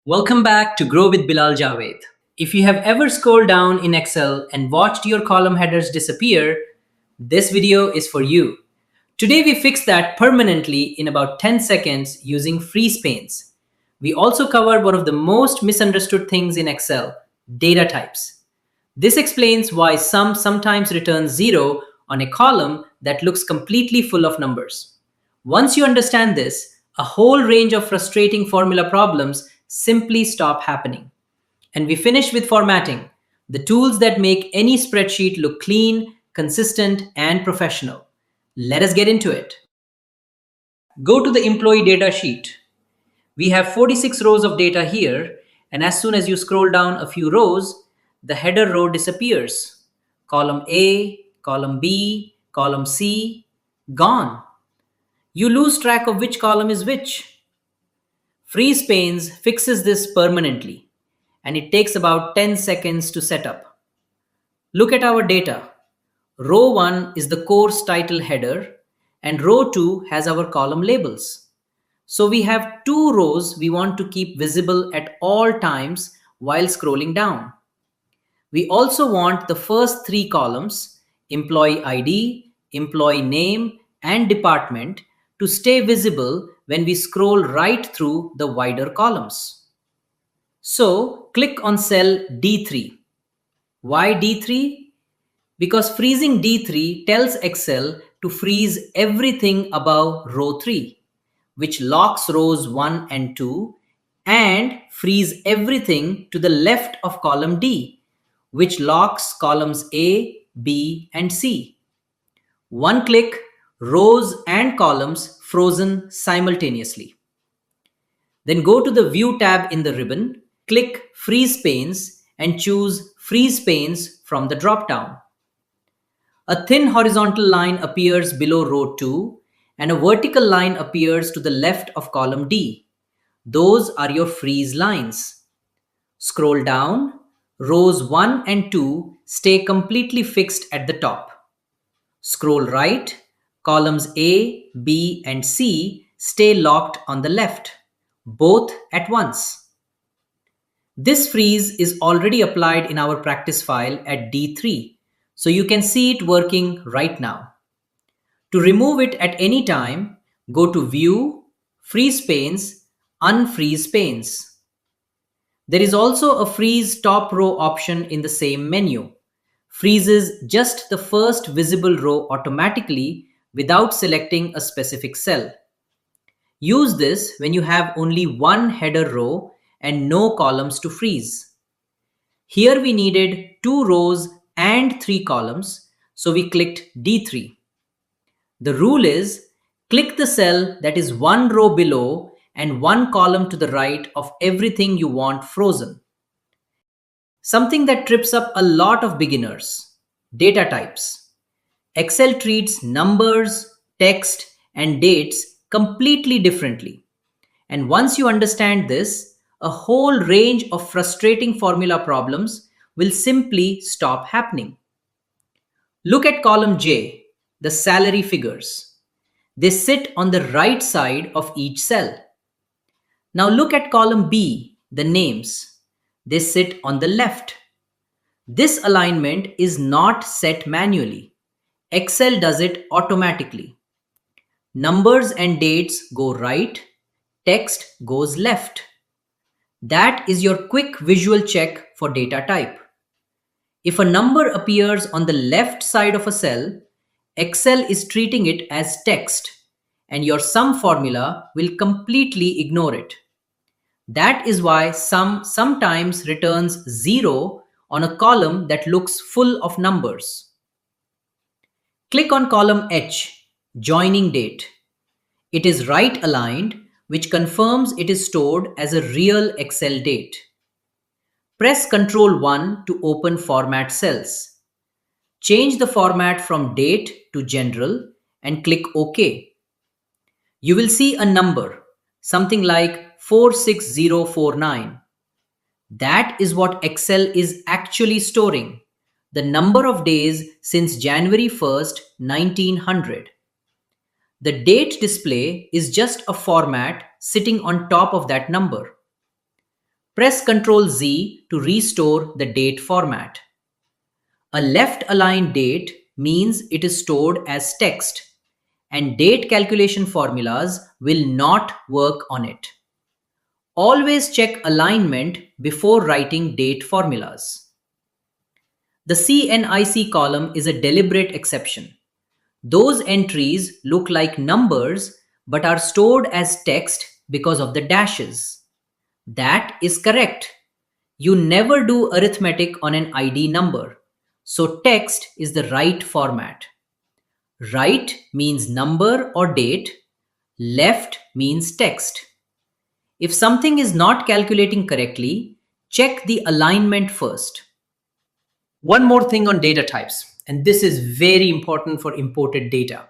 Welcome back to Grow with Bilal Jawaid. If you have ever scrolled down in Excel and watched your column headers disappear, this video is for you. Today we fix that permanently in about 10 seconds using freeze panes. We also cover one of the most misunderstood things in Excel, data types. This explains why some sometimes return 0 on a column that looks completely full of numbers. Once you understand this, a whole range of frustrating formula problems simply stop happening. And we finish with formatting, the tools that make any spreadsheet look clean, consistent, and professional. Let us get into it. Go to the employee data sheet. We have 46 rows of data here, and as soon as you scroll down a few rows, the header row disappears. Column A, column B, column C, gone. You lose track of which column is which. Freeze panes fixes this permanently, and it takes about 10 seconds to set up. Look at our data. Row 1 is the course title header, and row 2 has our column labels. So we have two rows we want to keep visible at all times while scrolling down. We also want the first three columns, employee ID, employee name, and department, to stay visible when we scroll right through the wider columns. So click on cell D3. Why D3? Because freezing D3 tells Excel to freeze everything above row 3, which locks rows 1 and 2, and freeze everything to the left of column D, which locks columns A, B, and C. One click, rows and columns frozen simultaneously. Then go to the View tab in the ribbon, click Freeze Panes, and choose Freeze Panes from the drop-down. A thin horizontal line appears below row 2, and a vertical line appears to the left of column D. Those are your freeze lines. Scroll down, rows 1 and 2 stay completely fixed at the top. Scroll right, columns A, B, and C stay locked on the left, both at once. This freeze is already applied in our practice file at D3, so you can see it working right now. To remove it at any time, go to View, Freeze Panes, Unfreeze Panes. There is also a Freeze Top Row option in the same menu. Freezes just the first visible row automatically without selecting a specific cell. Use this when you have only one header row and no columns to freeze. Here we needed 2 rows and 3 columns, so we clicked D3. The rule is click the cell that is one row below and one column to the right of everything you want frozen. Something that trips up a lot of beginners: data types. Excel treats numbers, text, and dates completely differently. And once you understand this, a whole range of frustrating formula problems will simply stop happening. Look at column J, the salary figures. They sit on the right side of each cell. Now look at column B, the names. They sit on the left. This alignment is not set manually. Excel does it automatically. Numbers and dates go right, text goes left. That is your quick visual check for data type. If a number appears on the left side of a cell, Excel is treating it as text, and your sum formula will completely ignore it. That is why sum sometimes returns 0 on a column that looks full of numbers. Click on column H, joining date. It is right aligned, which confirms it is stored as a real Excel date. Press Ctrl 1 to open format cells. Change the format from date to general and click OK. You will see a number, something like 46049. That is what Excel is actually storing, the number of days since January 1st, 1900. The date display is just a format sitting on top of that number. Press Ctrl Z to restore the date format. A left aligned date means it is stored as text, and date calculation formulas will not work on it. Always check alignment before writing date formulas. The CNIC column is a deliberate exception. Those entries look like numbers but are stored as text because of the dashes. That is correct. You never do arithmetic on an ID number, so text is the right format. Right means number or date, left means text. If something is not calculating correctly, check the alignment first. One more thing on data types, and this is very important for imported data.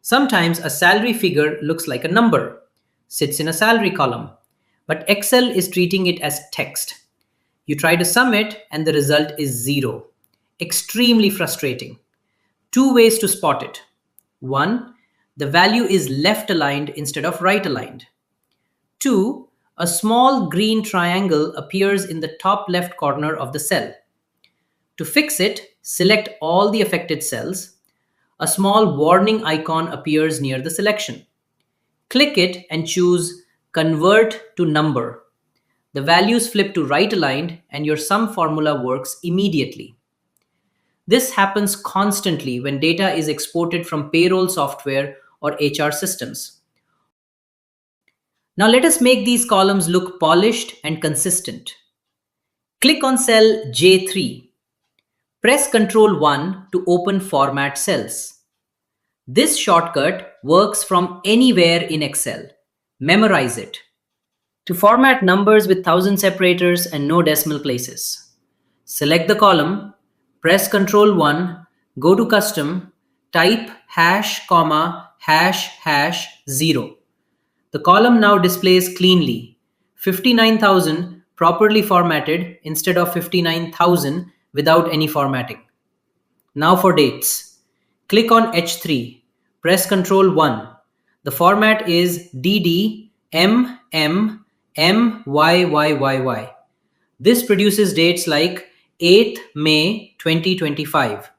Sometimes a salary figure looks like a number, sits in a salary column, but Excel is treating it as text. You try to sum it and the result is zero. Extremely frustrating. Two ways to spot it. One, the value is left aligned instead of right aligned. Two, a small green triangle appears in the top left corner of the cell. To fix it, select all the affected cells. A small warning icon appears near the selection. Click it and choose Convert to Number. The values flip to right aligned and your sum formula works immediately. This happens constantly when data is exported from payroll software or HR systems. Now let us make these columns look polished and consistent. Click on cell J3. Press Ctrl 1 to open Format Cells. This shortcut works from anywhere in Excel. Memorize it. To format numbers with 1000 separators and no decimal places, select the column, press Ctrl 1, go to Custom, type hash, comma, hash, hash, 0. The column now displays cleanly 59,000 properly formatted instead of 59,000 without any formatting. Now for dates. Click on H3, press Ctrl 1. The format is DDMMMYYYY. This produces dates like 8th May 2025.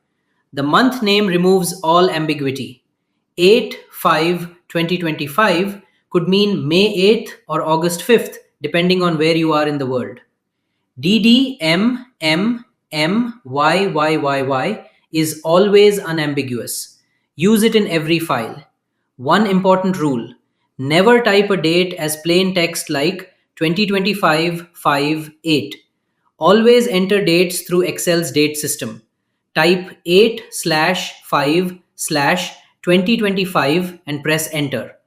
The month name removes all ambiguity. 8/5/2025 could mean May 8th or August 5th, depending on where you are in the world. DDMMMYYYY is always unambiguous. Use it in every file. One important rule: never type a date as plain text like 2025-5-8. Always enter dates through Excel's date system. Type 8/5/2025 and press enter.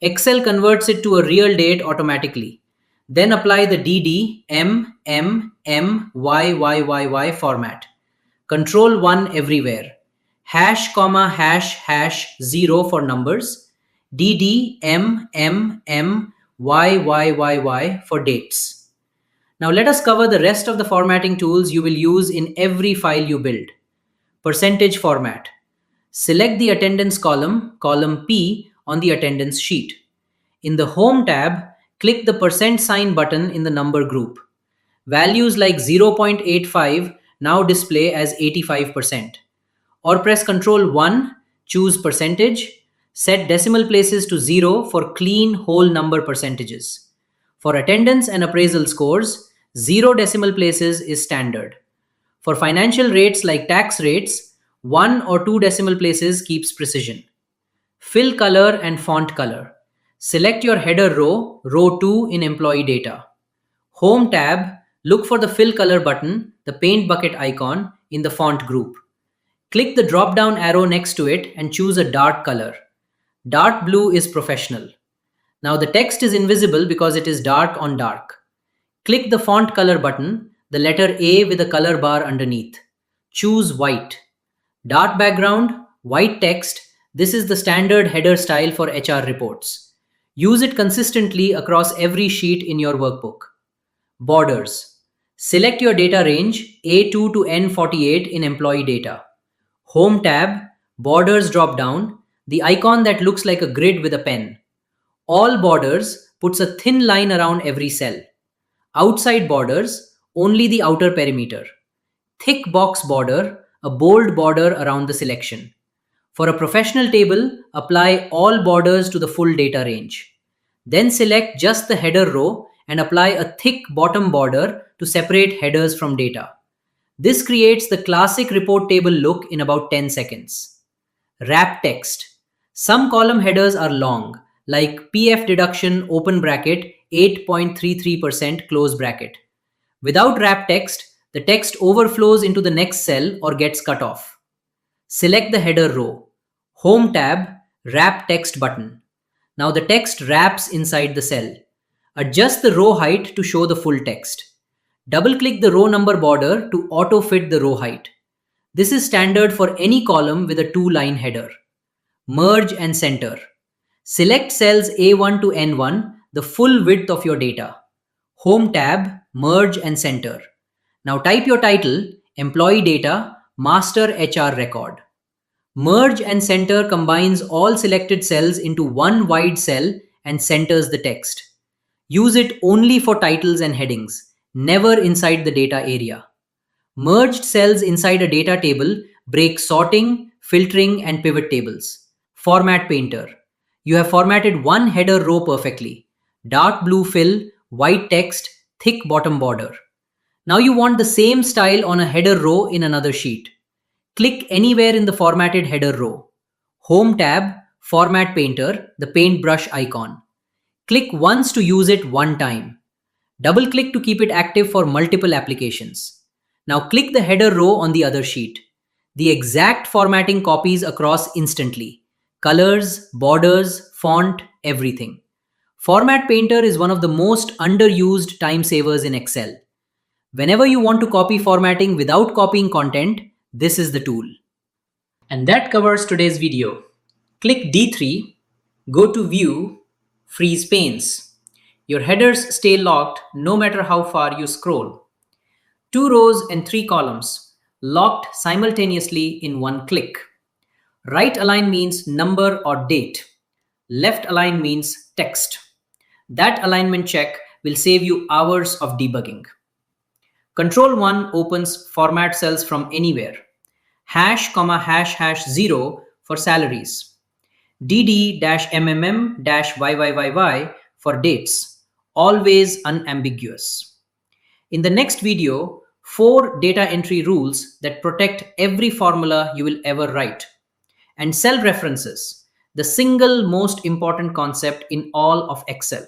Excel converts it to a real date automatically. Then apply the DDMMMYYYY format. Control 1 everywhere. Hash, comma, hash, hash, 0 for numbers. DDMMMYYYY for dates. Now let us cover the rest of the formatting tools you will use in every file you build. Percentage format. Select the attendance column, column P, on the attendance sheet. In the Home tab, click the % button in the number group. Values like 0.85 now display as 85%. Or press Ctrl 1, choose percentage, set decimal places to 0 for clean whole number percentages. For attendance and appraisal scores, 0 decimal places is standard. For financial rates like tax rates, 1 or 2 decimal places keeps precision. Fill color and font color. Select your header row, row 2 in employee data. Home tab, look for the fill color button, the paint bucket icon, in the font group. Click the drop down arrow next to it and choose a dark color. Dark blue is professional. Now the text is invisible because it is dark on dark. Click the font color button, the letter A with a color bar underneath. Choose white. Dark background, white text. This is the standard header style for HR reports. Use it consistently across every sheet in your workbook. Borders. Select your data range A2 to N48 in employee data. Home tab, borders drop down, the icon that looks like a grid with a pen. All borders puts a thin line around every cell. Outside borders, only the outer perimeter. Thick box border, a bold border around the selection. For a professional table, apply all borders to the full data range. Then select just the header row and apply a thick bottom border to separate headers from data. This creates the classic report table look in about 10 seconds. Wrap text. Some column headers are long, like PF deduction open bracket 8.33% close bracket. Without wrap text, the text overflows into the next cell or gets cut off. Select the header row. Home tab, wrap text button. Now the text wraps inside the cell. Adjust the row height to show the full text. Double-click the row number border to auto-fit the row height. This is standard for any column with a two-line header. Merge and center. Select cells A1 to N1, the full width of your data. Home tab, merge and center. Now type your title, employee data, master HR record. Merge and center combines all selected cells into one wide cell and centers the text. Use it only for titles and headings, never inside the data area. Merged cells inside a data table break sorting, filtering, and pivot tables. Format Painter. You have formatted one header row perfectly. Dark blue fill, white text, thick bottom border. Now you want the same style on a header row in another sheet. Click anywhere in the formatted header row. Home tab, Format Painter, the paintbrush icon. Click once to use it one time. Double click to keep it active for multiple applications. Now click the header row on the other sheet. The exact formatting copies across instantly. Colors, borders, font, everything. Format Painter is one of the most underused time savers in Excel. Whenever you want to copy formatting without copying content, this is the tool. And that covers today's video. Click D3, go to View, Freeze Panes. Your headers stay locked no matter how far you scroll. 2 rows and 3 columns, locked simultaneously in one click. Right align means number or date. Left align means text. That alignment check will save you hours of debugging. Control 1 opens format cells from anywhere. Hash, comma, hash, hash 0 for salaries. DD-MMM-YYYY for dates. Always unambiguous. In the next video, 4 data entry rules that protect every formula you will ever write. And cell references, the single most important concept in all of Excel.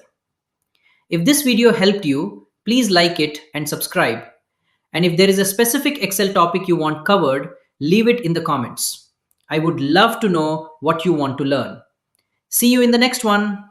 If this video helped you, please like it and subscribe. And if there is a specific Excel topic you want covered, leave it in the comments. I would love to know what you want to learn. See you in the next one.